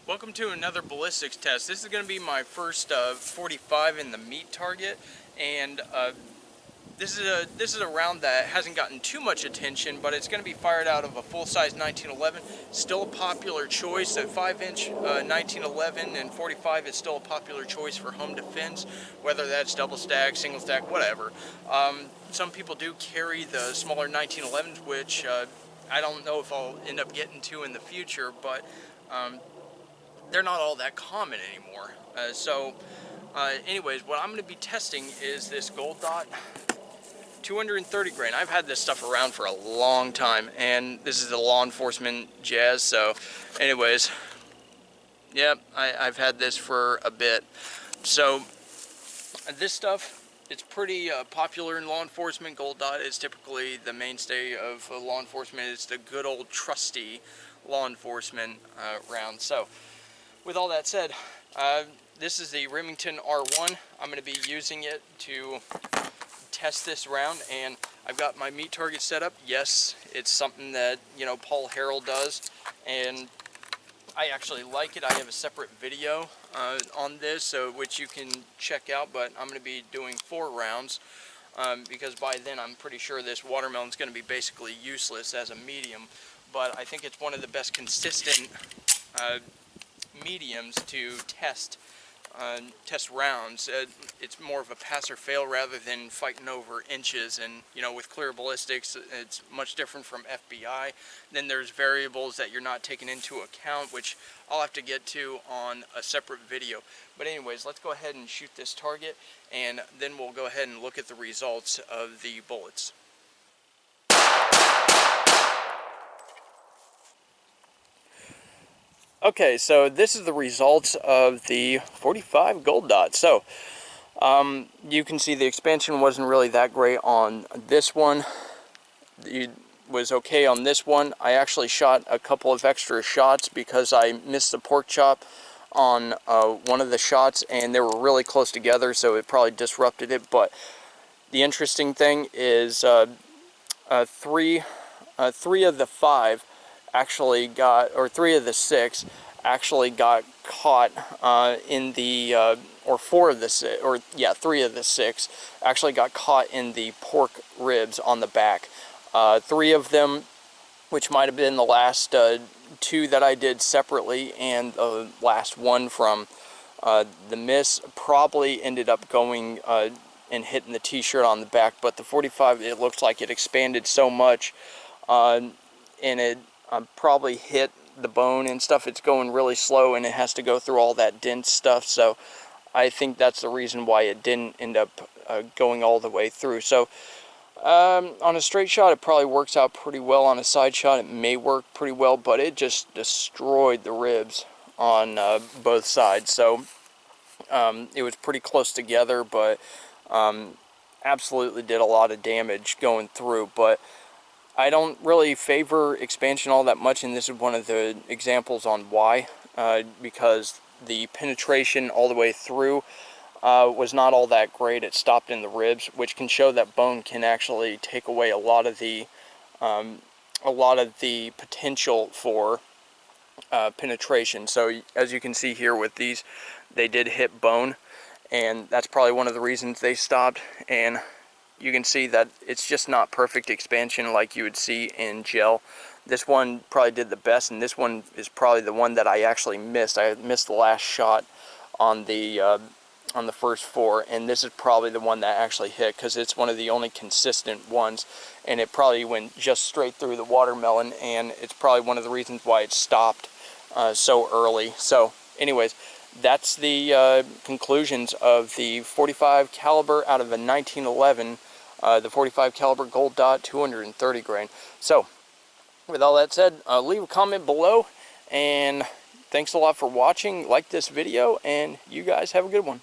Welcome to another ballistics test. This is going to be my first 45 in the meat target, and this is a round that hasn't gotten too much attention, but it's going to be fired out of a full-size 1911. Still a popular choice. A 5-inch 1911 and 45 is still a popular choice for home defense, whether that's double stack, single stack, whatever. Some people do carry the smaller 1911s, which I don't know if I'll end up getting to in the future, but they're not all that common anymore. Anyways, what I'm going to be testing is this Gold Dot 230 grain. I've had this stuff around for a long time, and this is the law enforcement jazz. So anyways, yep, I've had this for a bit. So this stuff, it's pretty popular in law enforcement. Gold Dot is typically the mainstay of law enforcement. It's the good old trusty law enforcement round. So with all that said, this is the Remington R1. I'm going to be using it to test this round, and I've got my meat target set up. Yes, it's something that, you know, Paul Harrell does, and I actually like it. I have a separate video on this, which you can check out, but I'm going to be doing 4 rounds because by then I'm pretty sure this watermelon's going to be basically useless as a medium, but I think it's one of the best consistent mediums to test rounds. It's more of a pass or fail rather than fighting over inches, and you know, with clear ballistics it's much different from FBI. Then there's variables that you're not taking into account, which I'll have to get to on a separate video. But anyways, let's go ahead and shoot this target, and then we'll go ahead and look at the results of the bullets. Okay, so this is the results of the 45 Gold Dot. So you can see the expansion wasn't really that great on this one. It was okay on this one. I actually shot a couple of extra shots because I missed the pork chop on one of the shots, and they were really close together, so it probably disrupted it. But the interesting thing is three of the 5 actually got, or 3 of the 6 actually got caught in the, or 4 of the 6, or yeah, 3 of the 6 actually got caught in the pork ribs on the back. 3 of them, which might have been the last 2 that I did separately, and the last one from the miss, probably ended up going and hitting the t-shirt on the back. But the 45, it looks like it expanded so much, and it probably hit the bone and stuff. It's going really slow, and it has to go through all that dense stuff. So I think that's the reason why it didn't end up going all the way through. So on a straight shot, it probably works out pretty well. On a side shot, it may work pretty well, but it just destroyed the ribs on both sides. So it was pretty close together, but absolutely did a lot of damage going through. But I don't really favor expansion all that much, and this is one of the examples on why, because the penetration all the way through was not all that great. It stopped in the ribs, which can show that bone can actually take away a lot of the potential for penetration. So as you can see here with these, they did hit bone, and that's probably one of the reasons they stopped. And you can see that it's just not perfect expansion like you would see in gel. This one probably did the best, and this one is probably the one that I actually missed. I missed the last shot on the first 4, and this is probably the one that actually hit, because it's one of the only consistent ones, and it probably went just straight through the watermelon, and it's probably one of the reasons why it stopped so early. So anyways, that's the conclusions of the 45 caliber out of a 1911, the 45 caliber Gold Dot 230 grain. So with all that said, leave a comment below, and thanks a lot for watching. Like this video, and you guys have a good one.